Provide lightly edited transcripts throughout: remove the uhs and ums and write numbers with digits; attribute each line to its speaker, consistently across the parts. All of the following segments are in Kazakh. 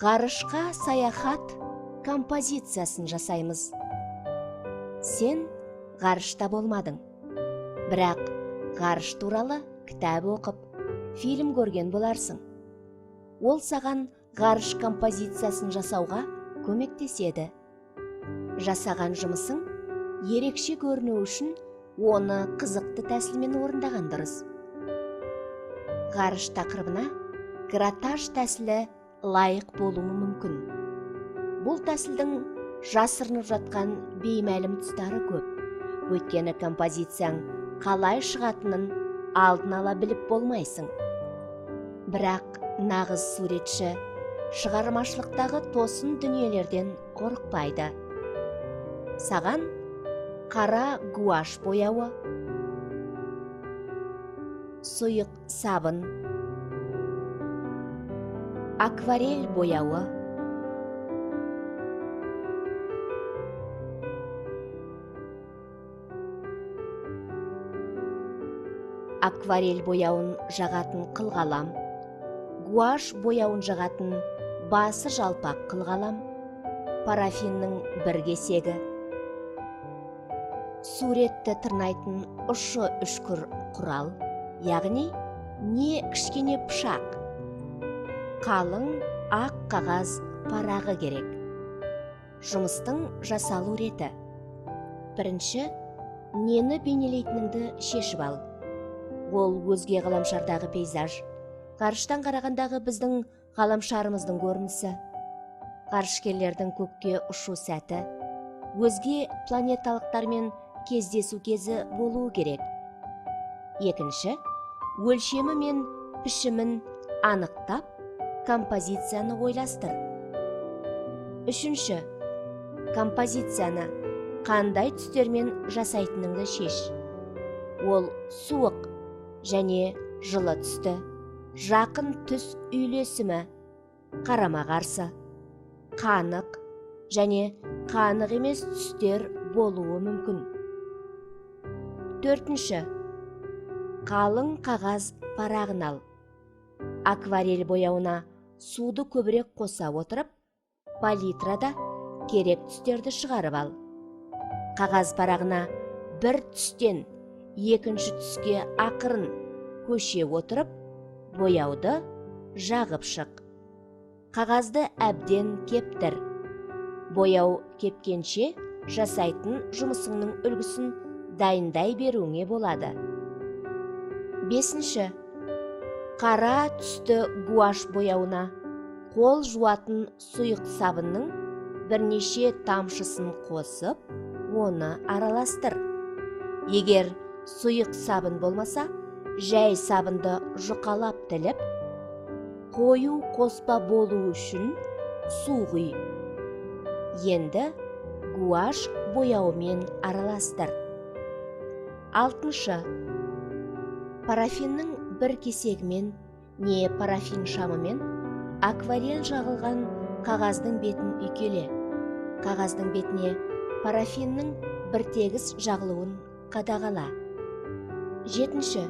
Speaker 1: Ғарышқа саяхат композициясын жасаймыз. Сен ғарышта болмадың, бірақ ғарыш туралы кітап оқып, фильм көрген боларсың. Ол саған ғарыш композициясын жасауға көмектеседі. Жасаған жұмысың ерекше көріну үшін оны қызықты тәсілмен орындаған дұрыс. Ғарыш тақырыбына гратаж тәсілі лайық болуы мүмкін. Бұл тәсілдің жасырынып жатқан беймәлім тұстары көп. Өйткені композицияң қалай шығатынын алдын ала біліп болмайсың. Бірақ нағыз суретші шығармашылықтағы тосын дүниелерден қорықпайды. Саған қара гуаш бояуы, сұйық сабын, акварель бояуы, акварель бояуын жағатын қылғалам, гуаш бояуын жағатын басы жалпақ қылғалам, парафиннің бір кесегі, суретті тырнайтын ұшы үшкір құрал, яғни не кішкене пышақ, қалың ақ қағаз парағы керек. Жұмыстың жасалу реті. Бірінші, нені бейнелейтініңді шешіп ал. Ол өзге ғаламшардағы пейзаж, ғарыштан қарағандағы біздің ғаламшарымыздың көрінісі, ғарышкерлердің көкке ұшу сәті, өзге планеталықтармен кездесу кезі болуы керек. Екінші, өлшемі мен пішімін анықтап, композицияны ойластыр. Үшінші, композицияны қандай түстермен жасайтыныңды шеш. Ол суық және жылы түсті, жақын түс үйлесімі, қарама-қарсы, қанық және қанық емес түстер болуы мүмкін. Төртінші, қалың қағаз парағын ал. Акварель бояуына суды көбірек қоса отырып, палитрада керек түстерді шығарып ал. Қағаз парағына бір түстен екінші түске ақырын көше отырып, бояуды жағып шық. Қағазды әбден кептір. Бояу кепкенше жасайтын жұмысыңның үлгісін дайындай беруіңе болады. Бесінші, қара түсті гуаш бояуына қол жуатын сұйық сабынның бірнеше тамшысын қосып, оны араластыр. Егер сұйық сабын болмаса, жәй сабынды жұқалап тіліп, қою қоспа болу үшін су құй. Енді гуаш бояуымен араластыр. Алтыншы, парафиннің бір кесегімен не парафин шамымен акварель жағылған қағаздың бетін үйкеле. Қағаздың бетіне парафиннің бір тегіс жағылуын қадағала. Жетінші,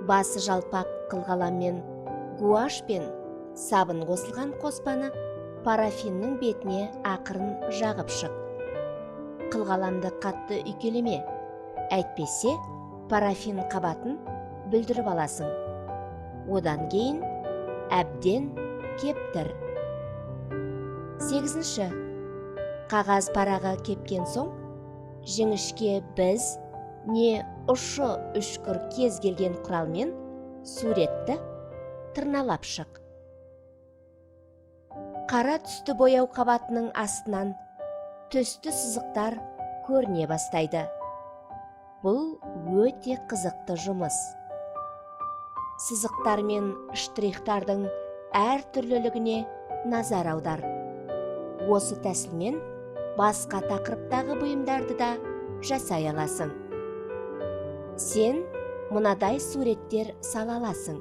Speaker 1: басы жалпақ қылғаламмен гуаш пен сабын қосылған қоспаны парафиннің бетіне ақырын жағып шық. Қылғаламды қатты үйкелеме, әйтпесе парафин қабатын бүлдіріп аласың. Одан кейін әбден кептір. Сегізінші, қағаз парағы кепкен соң, жіңішке біз не ұшы үшкір кез келген құралмен суретті тырналап шық. Қара түсті бояу қабатының астынан түсті сызықтар көріне бастайды. Бұл өте қызықты жұмыс. Сызықтар мен штрихтардың әр түрлілігіне назар аудар. Осы тәсілмен басқа тақырыптағы бұйымдарды да жасай аласың. Сен мынадай суреттер сала аласың.